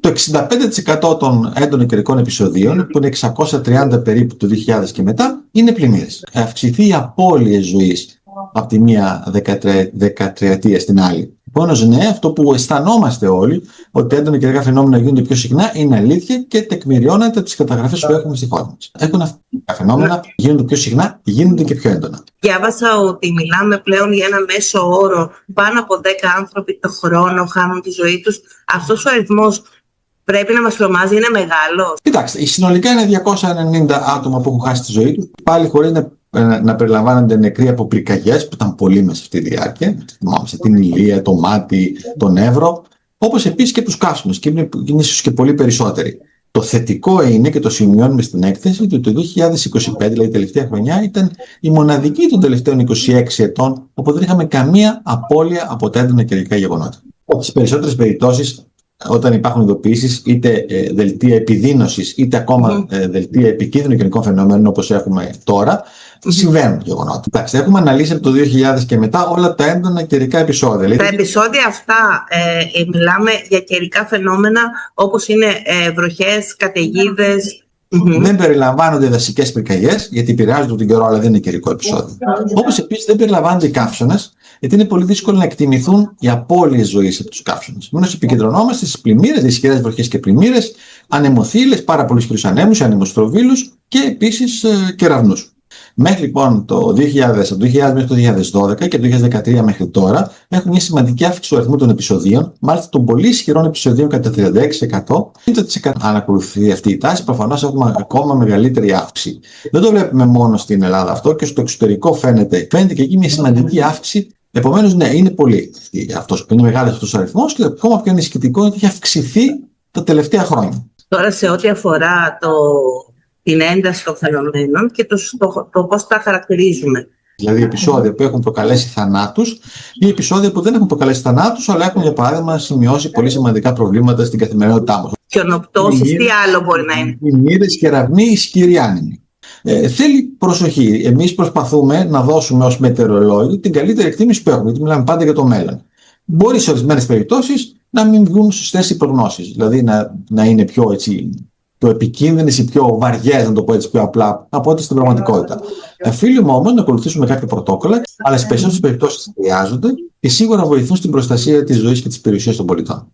Το 65% των έντονων καιρικών επεισοδίων, που είναι 630 περίπου το 2000 και μετά, είναι πλημμύρες. Αυξηθεί οι απώλειες ζωής από τη μία δεκατριετία στην άλλη. Επομένως, ναι, αυτό που αισθανόμαστε όλοι, ότι έντονα καιρικά φαινόμενα γίνονται πιο συχνά, είναι αλήθεια και τεκμηριώνεται από τις καταγραφές που έχουμε στη χώρα μας. Έχουν αυτά τα φαινόμενα, γίνονται πιο συχνά, γίνονται και πιο έντονα. Διάβασα ότι μιλάμε πλέον για ένα μέσο όρο. Πάνω από 10 άνθρωποι το χρόνο χάνουν τη ζωή τους. Αυτός ο αριθμός πρέπει να μας τρομάζει, είναι μεγάλος. Κοιτάξτε, συνολικά είναι 290 άτομα που έχουν χάσει τη ζωή τους, πάλι χωρίς να περιλαμβάνονται νεκροί από πυρκαγιές, που ήταν πολύ μέσα σε αυτή τη διάρκεια. Θυμάμαι την ηλία, το μάτι, τον Εύρο, όπως επίσης και τους καύσιμους, και είναι ίσως και πολύ περισσότεροι. Το θετικό είναι, και το σημειώνουμε στην έκθεση, ότι το 2025, δηλαδή η τελευταία χρονιά, ήταν η μοναδική των τελευταίων 26 ετών όπου δεν είχαμε καμία απώλεια από τα έντονα καιρικά γεγονότα. Στις περισσότερες περιπτώσεις, όταν υπάρχουν ειδοποιήσεις, είτε δελτία επιδείνωσης, είτε ακόμα δελτία επικίνδυνων καιρικών φαινομένων όπως έχουμε τώρα, συμβαίνουν γεγονότα. Εντάξει, έχουμε αναλύσει από το 2000 και μετά όλα τα έντονα καιρικά επεισόδια. Τα επεισόδια αυτά, μιλάμε για καιρικά φαινόμενα όπως είναι βροχές, καταιγίδες. Δεν περιλαμβάνονται δασικές πυρκαγιές, γιατί επηρεάζονται τον καιρό, αλλά δεν είναι καιρικό επεισόδιο. Όπως επίσης δεν περιλαμβάνονται οι καύσονες, γιατί είναι πολύ δύσκολο να εκτιμηθούν οι απώλειες ζωής από τους καύσονες. Μόνος επικεντρωνόμαστε στις πλημμύρες, ισχυρές βροχές και πλημμύρες, ανεμοθύελλες, πάρα πολύ ισχυρούς ανέμους, ανεμοστροβίλους και επίσης κεραυνούς. Μέχρι λοιπόν το 2000, από το 2000 μέχρι το 2012 και το 2013 μέχρι τώρα, έχουμε μια σημαντική αύξηση του αριθμού των επεισοδίων, μάλιστα των πολύ ισχυρών επεισοδίων κατά 36%. Αν ακολουθεί αυτή η τάση, προφανώς έχουμε ακόμα μεγαλύτερη αύξηση. Δεν το βλέπουμε μόνο στην Ελλάδα αυτό, και στο εξωτερικό φαίνεται και εκεί μια σημαντική αύξηση. Επομένως, ναι, είναι πολύ είναι μεγάλος αυτός ο αριθμός, και ακόμα πιο ενισχυτικό είναι ότι έχει αυξηθεί τα τελευταία χρόνια. Τώρα, σε ό,τι αφορά την ένταση των φαινομένων και το πώς τα χαρακτηρίζουμε. Δηλαδή επεισόδια που έχουν προκαλέσει θανάτους ή επεισόδια που δεν έχουν προκαλέσει θανάτους, αλλά έχουν, για παράδειγμα, σημειώσει πολύ σημαντικά προβλήματα στην καθημερινότητά μας. Χιονοπτώσεις, τι άλλο μπορεί να είναι. Πλημμύρες, κεραυνοί, ισχυροί άνεμοι. Θέλει προσοχή. Εμείς προσπαθούμε να δώσουμε ως μετεωρολόγοι την καλύτερη εκτίμηση που έχουμε, γιατί μιλάμε πάντα για το μέλλον. Μπορεί σε ορισμένες περιπτώσεις να μην βγουν σωστές οι προγνώσεις, δηλαδή να είναι πιο επικίνδυνες ή πιο βαριές, να το πω έτσι πιο απλά, από ό,τι στην πραγματικότητα. Οφείλουμε όμως να ακολουθήσουμε κάποια πρωτόκολλα, αλλά σε περισσότερες περιπτώσεις χρειάζονται και σίγουρα βοηθούν στην προστασία της ζωής και της περιουσίας των πολιτών.